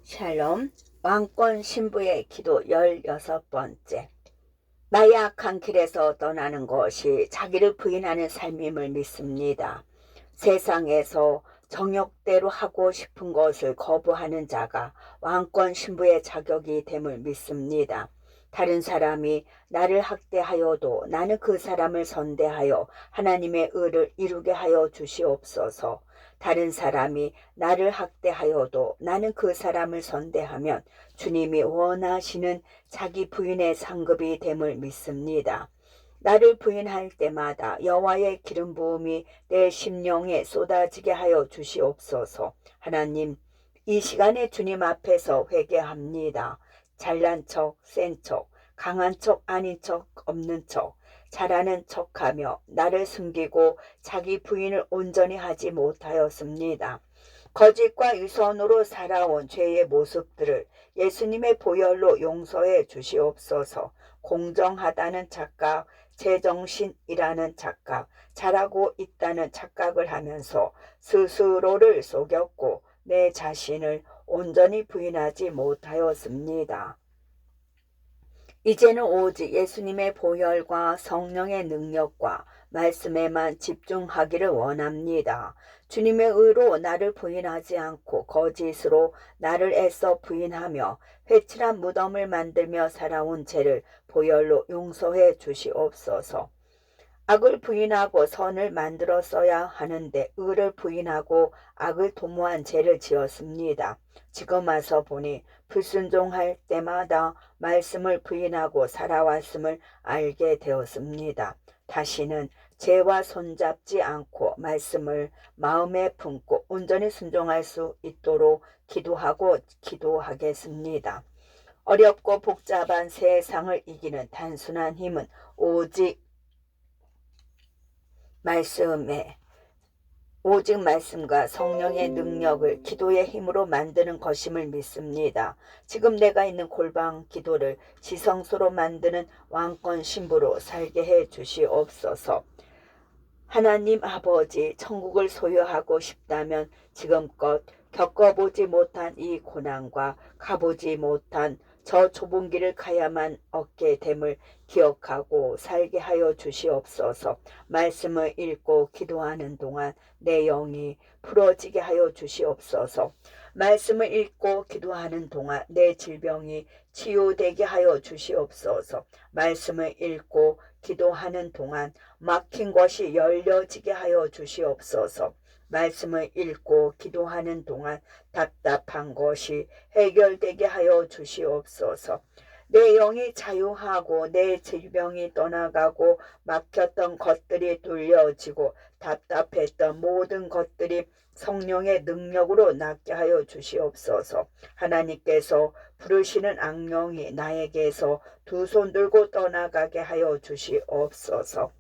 샬롬, 왕권 신부의 기도 16번째. 나의 악한 길에서 떠나는 것이 자기를 부인하는 삶임을 믿습니다. 세상에서 정욕대로 하고 싶은 것을 거부하는 자가 왕권 신부의 자격이 됨을 믿습니다. 다른 사람이 나를 학대하여도 나는 그 사람을 선대하여 하나님의 의를 이루게 하여 주시옵소서. 다른 사람이 나를 학대하여도 나는 그 사람을 선대하면 주님이 원하시는 자기 부인의 상급이 됨을 믿습니다. 나를 부인할 때마다 여호와의 기름 부음이 내 심령에 쏟아지게 하여 주시옵소서. 하나님, 이 시간에 주님 앞에서 회개합니다. 잘난 척, 센 척, 강한 척, 아닌 척, 없는 척, 잘하는 척하며 나를 숨기고 자기 부인을 온전히 하지 못하였습니다. 거짓과 위선으로 살아온 죄의 모습들을 예수님의 보혈로 용서해 주시옵소서. 공정하다는 착각, 제정신이라는 착각, 잘하고 있다는 착각을 하면서 스스로를 속였고 내 자신을 온전히 부인하지 못하였습니다. 이제는 오직 예수님의 보혈과 성령의 능력과 말씀에만 집중하기를 원합니다. 주님의 의로 나를 부인하지 않고 거짓으로 나를 애써 부인하며 회칠한 무덤을 만들며 살아온 죄를 보혈로 용서해 주시옵소서. 악을 부인하고 선을 만들었어야 하는데 의를 부인하고 악을 도모한 죄를 지었습니다. 지금 와서 보니 불순종할 때마다 말씀을 부인하고 살아왔음을 알게 되었습니다. 다시는 죄와 손잡지 않고 말씀을 마음에 품고 온전히 순종할 수 있도록 기도하겠습니다. 어렵고 복잡한 세상을 이기는 단순한 힘은 오직 말씀과 성령의 능력을 기도의 힘으로 만드는 것임을 믿습니다. 지금 내가 있는 골방 기도를 지성소로 만드는 왕권 신부로 살게 해 주시옵소서. 하나님 아버지, 천국을 소유하고 싶다면 지금껏 겪어보지 못한 이 고난과 가보지 못한 저 좁은 길을 가야만 얻게 됨을 기억하고 살게 하여 주시옵소서. 말씀을 읽고 기도하는 동안 내 영이 풀어지게 하여 주시옵소서. 말씀을 읽고 기도하는 동안 내 질병이 치유되게 하여 주시옵소서. 말씀을 읽고 기도하는 동안 막힌 것이 열려지게 하여 주시옵소서. 말씀을 읽고 기도하는 동안 답답한 것이 해결되게 하여 주시옵소서. 내 영이 자유하고 내 질병이 떠나가고 막혔던 것들이 뚫려지고 답답했던 모든 것들이 성령의 능력으로 낫게 하여 주시옵소서. 하나님께서 부르시는 악령이 나에게서 두 손 들고 떠나가게 하여 주시옵소서.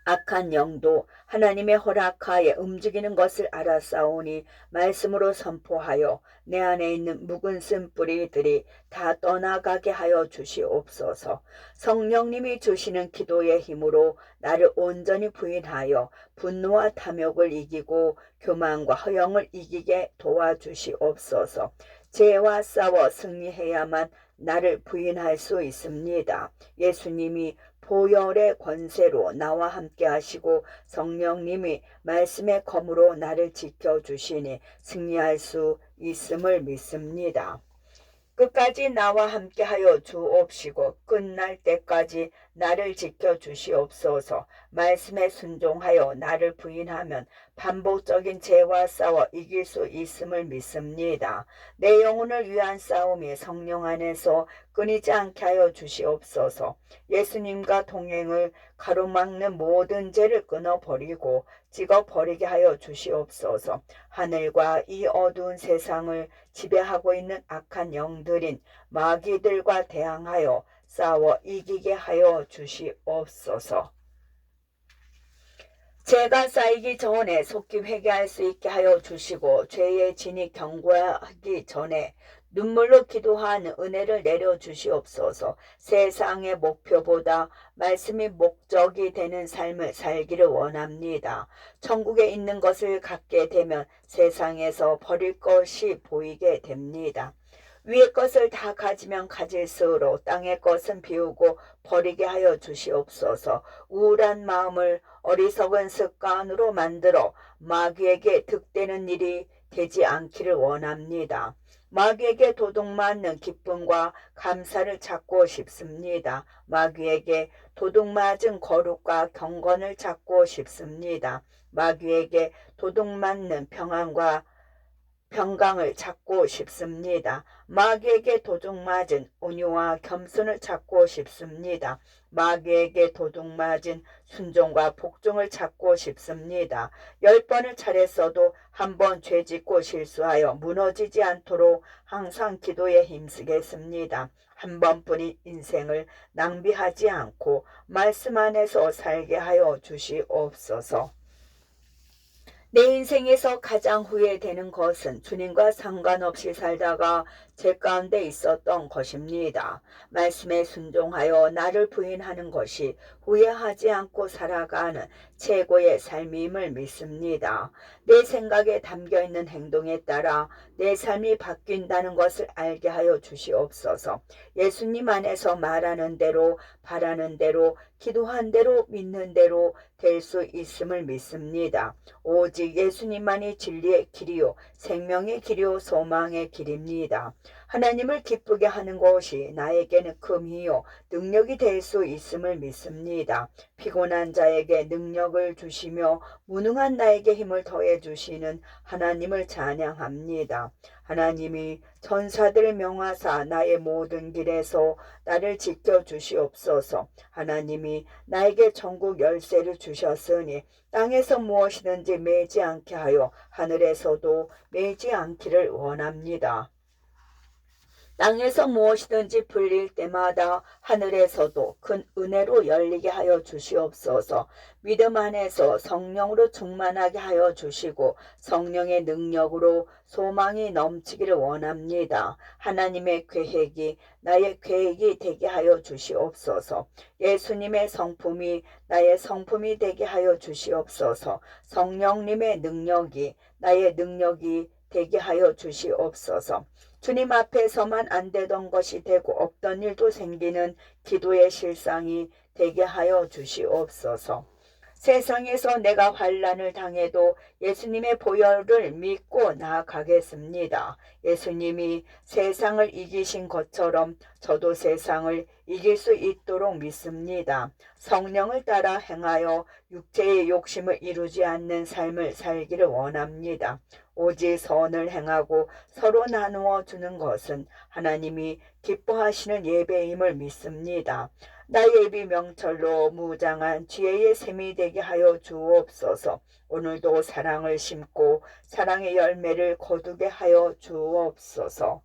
악한 영도 하나님의 허락하에 움직이는 것을 알았사오니 말씀으로 선포하여 내 안에 있는 묵은 쓴뿌리들이 다 떠나가게 하여 주시옵소서. 성령님이 주시는 기도의 힘으로 나를 온전히 부인하여 분노와 탐욕을 이기고 교만과 허영을 이기게 도와주시옵소서. 죄와 싸워 승리해야만 나를 부인할 수 있습니다. 예수님이 보혈의 권세로 나와 함께 하시고 성령님이 말씀의 검으로 나를 지켜주시니 승리할 수 있음을 믿습니다. 끝까지 나와 함께 하여 주옵시고 끝날 때까지 나를 지켜주시옵소서. 말씀에 순종하여 나를 부인하면 반복적인 죄와 싸워 이길 수 있음을 믿습니다. 내 영혼을 위한 싸움이 성령 안에서 끊이지 않게 하여 주시옵소서. 예수님과 동행을 가로막는 모든 죄를 끊어버리고 찍어버리게 하여 주시옵소서. 하늘과 이 어두운 세상을 지배하고 있는 악한 영들인 마귀들과 대항하여 싸워 이기게 하여 주시옵소서. 죄가 쌓이기 전에 속히 회개할 수 있게 하여 주시고 죄의 진이 경고하기 전에 눈물로 기도한 은혜를 내려 주시옵소서. 세상의 목표보다 말씀이 목적이 되는 삶을 살기를 원합니다. 천국에 있는 것을 갖게 되면 세상에서 버릴 것이 보이게 됩니다. 위의 것을 다 가지면 가질수록 땅의 것은 비우고 버리게 하여 주시옵소서. 우울한 마음을 어리석은 습관으로 만들어 마귀에게 득되는 일이 되지 않기를 원합니다. 마귀에게 도둑맞는 기쁨과 감사를 찾고 싶습니다. 마귀에게 도둑맞은 거룩과 경건을 찾고 싶습니다. 마귀에게 도둑맞는 평안과 평강을 찾고 싶습니다. 마귀에게 도둑맞은 온유와 겸손을 찾고 싶습니다. 마귀에게 도둑맞은 순종과 복종을 찾고 싶습니다. 10번을 차례써도 한 번 죄짓고 실수하여 무너지지 않도록 항상 기도에 힘쓰겠습니다. 한 번뿐인 인생을 낭비하지 않고 말씀 안에서 살게 하여 주시옵소서. 내 인생에서 가장 후회되는 것은 주님과 상관없이 살다가 죄 가운데 있었던 것입니다. 말씀에 순종하여 나를 부인하는 것이 후회하지 않고 살아가는 최고의 삶임을 믿습니다. 내 생각에 담겨있는 행동에 따라 내 삶이 바뀐다는 것을 알게 하여 주시옵소서. 예수님 안에서 말하는 대로 바라는 대로 기도한 대로 믿는 대로 될 수 있음을 믿습니다. 오직 예수님만이 진리의 길이요 생명의 길이요 소망의 길입니다. 하나님을 기쁘게 하는 것이 나에게는 금이요 능력이 될 수 있음을 믿습니다. 피곤한 자에게 능력을 주시며 무능한 나에게 힘을 더해 주시는 하나님을 찬양합니다. 하나님이 천사들을 명하사 나의 모든 길에서 나를 지켜 주시옵소서. 하나님이 나에게 천국 열쇠를 주셨으니 땅에서 무엇이든지 매지 않게 하여 하늘에서도 매지 않기를 원합니다. 땅에서 무엇이든지 풀릴 때마다 하늘에서도 큰 은혜로 열리게 하여 주시옵소서. 믿음 안에서 성령으로 충만하게 하여 주시고 성령의 능력으로 소망이 넘치기를 원합니다. 하나님의 계획이 나의 계획이 되게 하여 주시옵소서. 예수님의 성품이 나의 성품이 되게 하여 주시옵소서. 성령님의 능력이 나의 능력이 되게 하여 주시옵소서. 주님 앞에서만 안 되던 것이 되고 없던 일도 생기는 기도의 실상이 되게 하여 주시옵소서. 세상에서 내가 환난을 당해도 예수님의 보혈을 믿고 나아가겠습니다. 예수님이 세상을 이기신 것처럼 저도 세상을 이길 수 있도록 믿습니다. 성령을 따라 행하여 육체의 욕심을 이루지 않는 삶을 살기를 원합니다. 오직 선을 행하고 서로 나누어 주는 것은 하나님이 기뻐하시는 예배임을 믿습니다. 나의 예비 명철로 무장한 지혜의 샘이 되게 하여 주옵소서. 오늘도 사랑을 심고 사랑의 열매를 거두게 하여 주옵소서.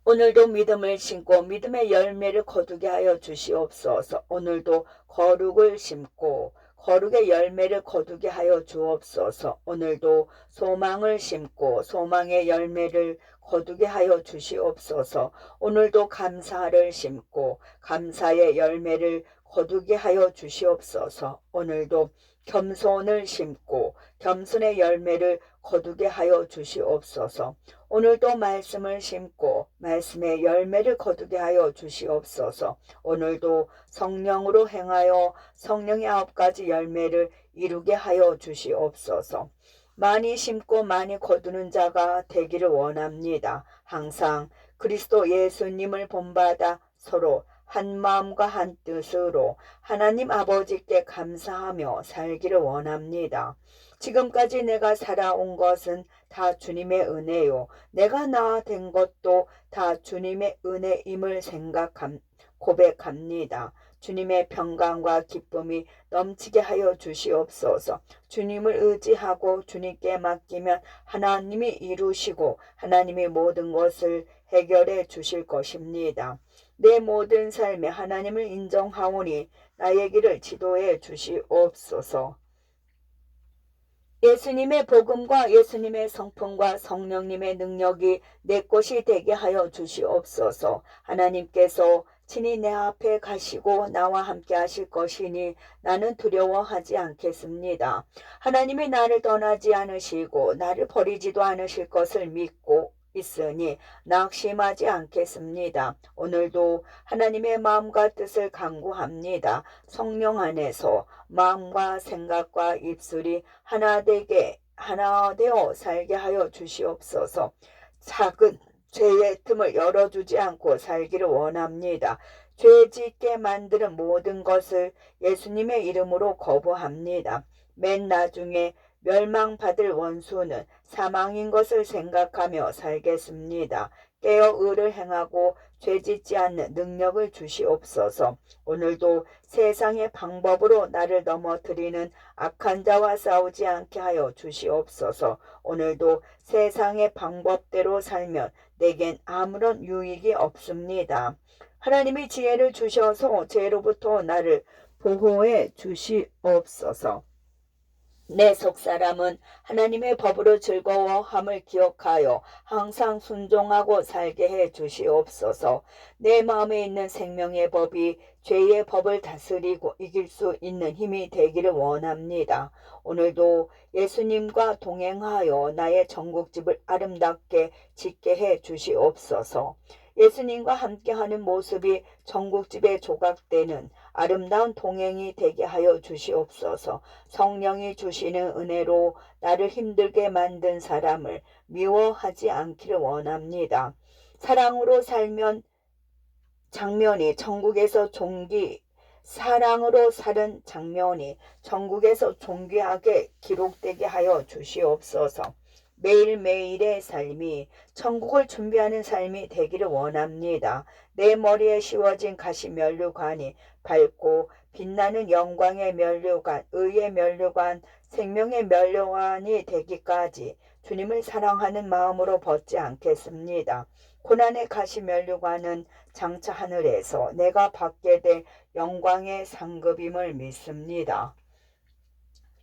오늘도 믿음을 심고 믿음의 열매를 거두게 하여 주시옵소서. 오늘도 거룩을 심고 거룩의 열매를 거두게 하여 주옵소서. 오늘도 소망을 심고 소망의 열매를 거두게 하여 주시옵소서. 오늘도 감사를 심고 감사의 열매를 거두게 하여 주시옵소서. 오늘도 겸손을 심고 겸손의 열매를 거두게 하여 주시옵소서. 오늘도 말씀을 심고 말씀의 열매를 거두게 하여 주시옵소서. 오늘도 성령으로 행하여 성령의 9가지 열매를 이루게 하여 주시옵소서. 많이 심고 많이 거두는 자가 되기를 원합니다. 항상 그리스도 예수님을 본받아 서로 한 마음과 한 뜻으로 하나님 아버지께 감사하며 살기를 원합니다. 지금까지 내가 살아온 것은 다 주님의 은혜요. 내가 된 것도 다 주님의 은혜임을 고백합니다. 주님의 평강과 기쁨이 넘치게 하여 주시옵소서. 주님을 의지하고 주님께 맡기면 하나님이 이루시고 하나님이 모든 것을 해결해 주실 것입니다. 내 모든 삶에 하나님을 인정하오니 나의 길을 지도해 주시옵소서. 예수님의 복음과 예수님의 성품과 성령님의 능력이 내 것이 되게 하여 주시옵소서. 하나님께서 친히 내 앞에 가시고 나와 함께 하실 것이니 나는 두려워하지 않겠습니다. 하나님이 나를 떠나지 않으시고 나를 버리지도 않으실 것을 믿고 있으니 낙심하지 않겠습니다. 오늘도 하나님의 마음과 뜻을 간구합니다. 성령 안에서 마음과 생각과 입술이 하나 되어 살게 하여 주시옵소서. 작은 죄의 틈을 열어주지 않고 살기를 원합니다. 죄 짓게 만드는 모든 것을 예수님의 이름으로 거부합니다. 맨 나중에 멸망받을 원수는 사망인 것을 생각하며 살겠습니다. 깨어 의를 행하고 죄짓지 않는 능력을 주시옵소서. 오늘도 세상의 방법으로 나를 넘어뜨리는 악한 자와 싸우지 않게 하여 주시옵소서. 오늘도 세상의 방법대로 살면 내겐 아무런 유익이 없습니다. 하나님이 지혜를 주셔서 죄로부터 나를 보호해 주시옵소서. 내 속사람은 하나님의 법으로 즐거워함을 기억하여 항상 순종하고 살게 해 주시옵소서. 내 마음에 있는 생명의 법이 죄의 법을 다스리고 이길 수 있는 힘이 되기를 원합니다. 오늘도 예수님과 동행하여 나의 전국집을 아름답게 짓게 해 주시옵소서. 예수님과 함께하는 모습이 전국집에 조각되는 아름다운 동행이 되게 하여 주시옵소서. 성령이 주시는 은혜로 나를 힘들게 만든 사람을 미워하지 않기를 원합니다. 사랑으로 살면 장면이 천국에서 사랑으로 사는 장면이 천국에서 존귀하게 기록되게 하여 주시옵소서. 매일매일의 삶이 천국을 준비하는 삶이 되기를 원합니다. 내 머리에 씌워진 가시 면류관이 밝고 빛나는 영광의 면류관, 의의 면류관, 생명의 면류관이 되기까지 주님을 사랑하는 마음으로 벗지 않겠습니다. 고난의 가시 면류관은 장차 하늘에서 내가 받게 될 영광의 상급임을 믿습니다.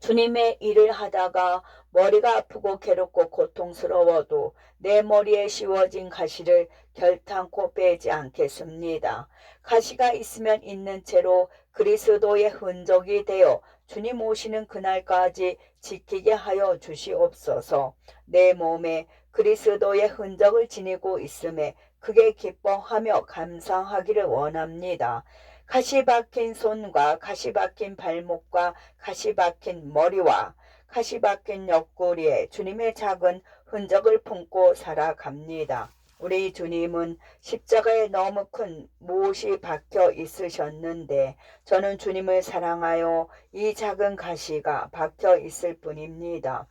주님의 일을 하다가 머리가 아프고 괴롭고 고통스러워도 내 머리에 씌워진 가시를 결탄코 빼지 않겠습니다. 가시가 있으면 있는 채로 그리스도의 흔적이 되어 주님 오시는 그날까지 지키게 하여 주시옵소서. 내 몸에 그리스도의 흔적을 지니고 있음에 크게 기뻐하며 감사하기를 원합니다. 가시 박힌 손과 가시 박힌 발목과 가시 박힌 머리와 가시 박힌 옆구리에 주님의 작은 흔적을 품고 살아갑니다. 우리 주님은 십자가에 너무 큰 못이 박혀 있으셨는데 저는 주님을 사랑하여 이 작은 가시가 박혀 있을 뿐입니다.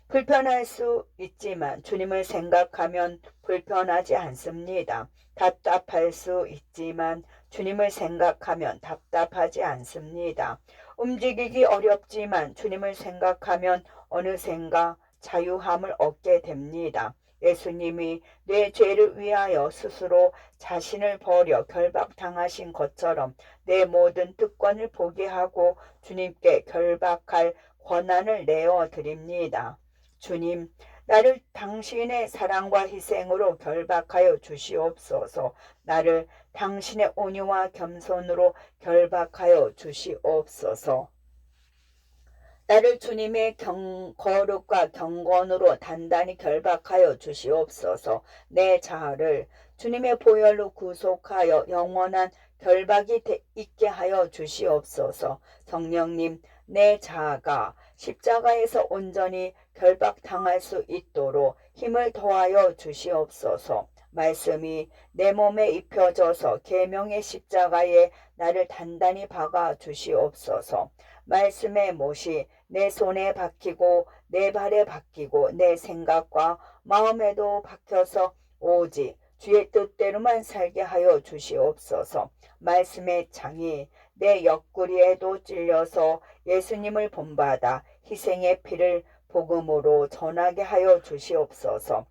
불편할 수 있지만 주님을 생각하면 불편하지 않습니다. 답답할 수 있지만 주님을 생각하면 답답하지 않습니다. 움직이기 어렵지만 주님을 생각하면 어느샌가 자유함을 얻게 됩니다. 예수님이 내 죄를 위하여 스스로 자신을 버려 결박당하신 것처럼 내 모든 특권을 포기하고 주님께 결박할 권한을 내어 드립니다. 주님, 나를 당신의 사랑과 희생으로 결박하여 주시옵소서. 나를 당신의 온유와 겸손으로 결박하여 주시옵소서. 나를 주님의 거룩과 경건으로 단단히 결박하여 주시옵소서. 내 자아를 주님의 보혈로 구속하여 영원한 결박이 있게 하여 주시옵소서. 성령님, 내 자아가 십자가에서 온전히 결박당할 수 있도록 힘을 더하여 주시옵소서. 말씀이 내 몸에 입혀져서 계명의 십자가에 나를 단단히 박아 주시옵소서. 말씀의 못이 내 손에 박히고 내 발에 박히고 내 생각과 마음에도 박혀서 오직 주의 뜻대로만 살게 하여 주시옵소서. 말씀의 창이 내 옆구리에도 찔려서 예수님을 본받아 희생의 피를 복음으로 전하게 하여 주시옵소서.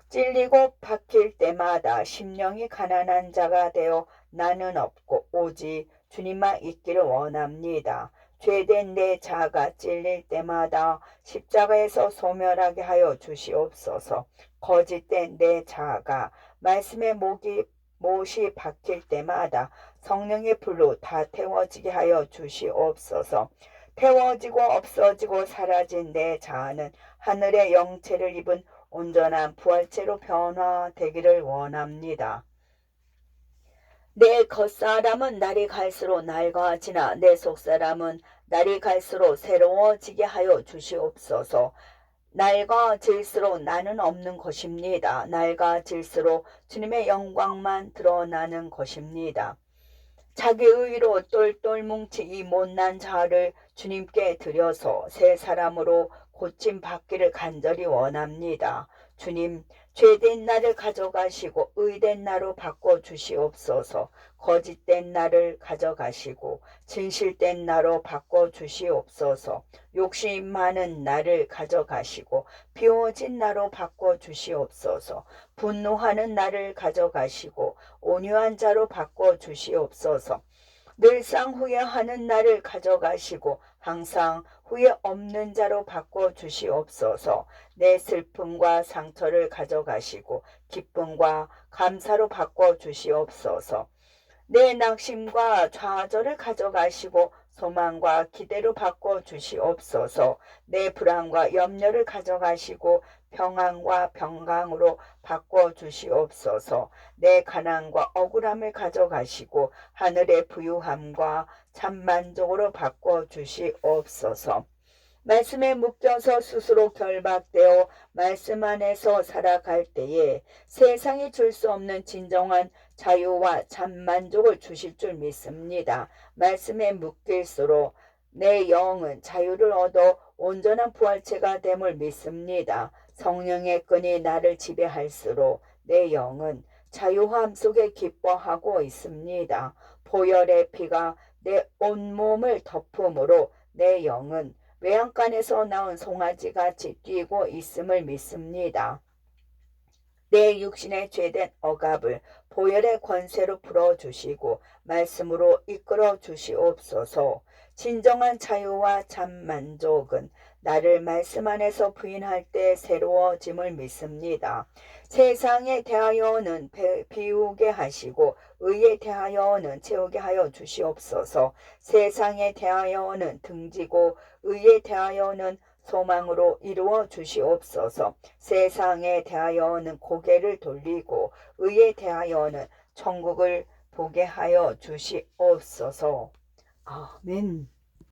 찔리고 박힐 때마다 심령이 가난한 자가 되어 나는 없고 오직 주님만 있기를 원합니다. 죄된 내 자아가 찔릴 때마다 십자가에서 소멸하게 하여 주시옵소서. 거짓된 내 자아가 말씀의 못이 박힐 때마다 성령의 불로 다 태워지게 하여 주시옵소서. 태워지고 없어지고 사라진 내 자아는 하늘의 영체를 입은 온전한 부활체로 변화되기를 원합니다. 내 겉사람은 날이 갈수록 낡아지나 내 속사람은 날이 갈수록 새로워지게 하여 주시옵소서. 낡아질수록 나는 없는 것입니다. 낡아질수록 주님의 영광만 드러나는 것입니다. 자기 의로 똘똘 뭉친 이 못난 자아를 주님께 드려서 새 사람으로 고침 받기를 간절히 원합니다. 주님, 죄된 나를 가져가시고 의된 나로 바꿔주시옵소서. 거짓된 나를 가져가시고 진실된 나로 바꿔주시옵소서. 욕심 많은 나를 가져가시고 비워진 나로 바꿔주시옵소서. 분노하는 나를 가져가시고 온유한 자로 바꿔주시옵소서. 늘상 후회하는 나를 가져가시고 항상 후회 없는 자로 바꿔주시옵소서. 내 슬픔과 상처를 가져가시고 기쁨과 감사로 바꿔주시옵소서. 내 낙심과 좌절을 가져가시고 소망과 기대로 바꿔주시옵소서. 내 불안과 염려를 가져가시고 평안과 평강으로 바꿔주시옵소서. 내 가난과 억울함을 가져가시고 하늘의 부유함과 참만족으로 바꿔주시옵소서. 말씀에 묶여서 스스로 결박되어 말씀 안에서 살아갈 때에 세상이 줄 수 없는 진정한 자유와 참만족을 주실 줄 믿습니다. 말씀에 묶일수록 내 영은 자유를 얻어 온전한 부활체가 됨을 믿습니다. 성령의 끈이 나를 지배할수록 내 영은 자유함 속에 기뻐하고 있습니다. 보혈의 피가 내 온몸을 덮음으로 내 영은 외양간에서 나온 송아지같이 뛰고 있음을 믿습니다. 내 육신의 죄된 억압을 보혈의 권세로 풀어주시고 말씀으로 이끌어 주시옵소서. 진정한 자유와 참만족은 나를 말씀 안에서 부인할 때 새로워짐을 믿습니다. 세상에 대하여는 비우게 하시고 의에 대하여는 채우게 하여 주시옵소서. 세상에 대하여는 등지고 의에 대하여는 소망으로 이루어 주시옵소서. 세상에 대하여는 고개를 돌리고 의에 대하여는 천국을 보게 하여 주시옵소서. 아멘.